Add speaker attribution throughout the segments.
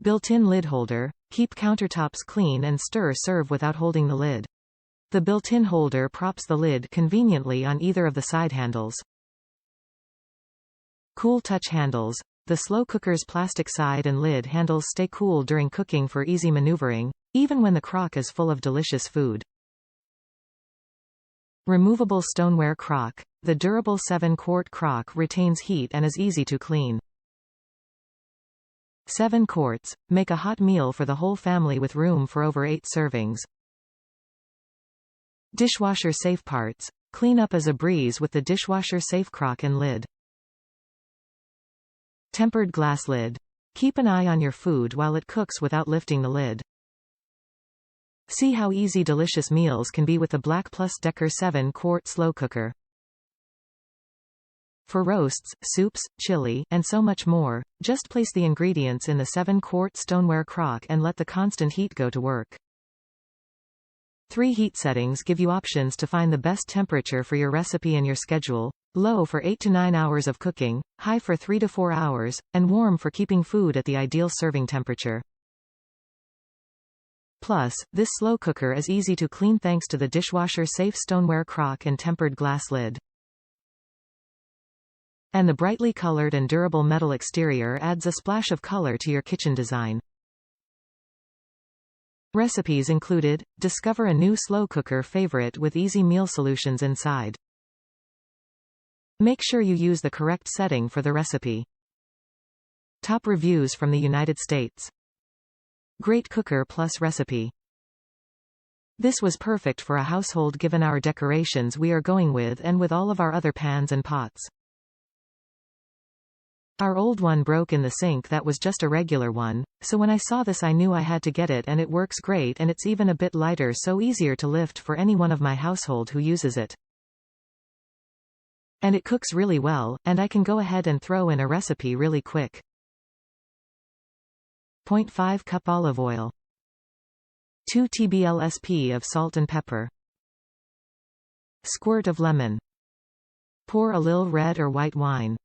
Speaker 1: Built-in lid holder. Keep countertops clean and serve without holding the lid. The built-in holder props the lid conveniently on either of the side handles. Cool touch handles. The slow cooker's plastic side and lid handles stay cool during cooking for easy maneuvering, even when the crock is full of delicious food. Removable stoneware crock. The durable 7-quart crock retains heat and is easy to clean. 7 quarts. Make a hot meal for the whole family with room for over 8 servings. Dishwasher-Safe Parts. Clean up as a breeze with the Dishwasher-Safe Crock and lid. Tempered glass lid. Keep an eye on your food while it cooks without lifting the lid. See how easy delicious meals can be with the BLACK+DECKER 7-quart slow cooker. For roasts, soups, chili, and so much more, just place the ingredients in the 7-quart stoneware crock and let the constant heat go to work. 3 heat settings give you options to find the best temperature for your recipe and your schedule: low for 8 to 9 hours of cooking, high for 3 to 4 hours, and warm for keeping food at the ideal serving temperature. Plus, this slow cooker is easy to clean thanks to the dishwasher-safe stoneware crock and tempered glass lid. And the brightly colored and durable metal exterior adds a splash of color to your kitchen design. Recipes included. Discover a new slow cooker favorite with easy meal solutions inside. Make sure you use the correct setting for the recipe. Top reviews from the United States. Great cooker plus recipe. This was perfect for a household given our decorations we are going with and with all of our other pans and pots. Our old one broke in the sink that was just a regular one, so when I saw this I knew I had to get it, and it works great and it's even a bit lighter, so easier to lift for anyone of my household who uses it. And it cooks really well, and I can go ahead and throw in a recipe really quick. 0.5 cup olive oil. 2 tablespoons of salt and pepper. Squirt of lemon. Pour a little red or white wine.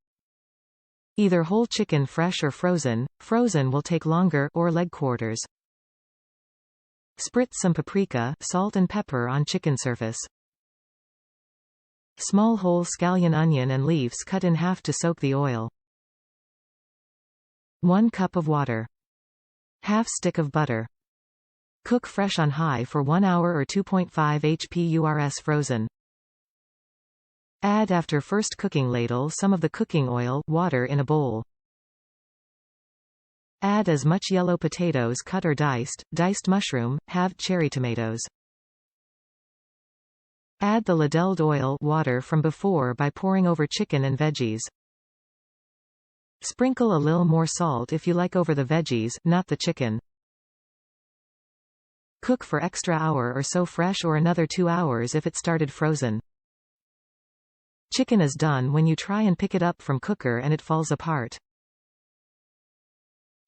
Speaker 1: Either whole chicken, fresh or frozen. Frozen will take longer, or leg quarters. Spritz some paprika, salt and pepper on chicken surface. Small whole scallion onion and leaves cut in half to soak the oil. 1 cup of water. Half stick of butter. Cook fresh on high for 1 hour or 2.5 HPURS frozen. Add after first cooking. Ladle some of the cooking oil, water in a bowl. Add as much yellow potatoes cut or diced mushroom, halved cherry tomatoes. Add the ladled oil, water from before by pouring over chicken and veggies. Sprinkle a little more salt if you like over the veggies, not the chicken. Cook for extra hour or so fresh, or another 2 hours if it started frozen. Chicken is done when you try and pick it up from cooker and it falls apart.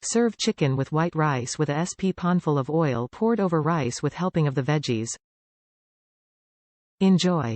Speaker 1: Serve chicken with white rice with a spoonful of oil poured over rice with helping of the veggies. Enjoy.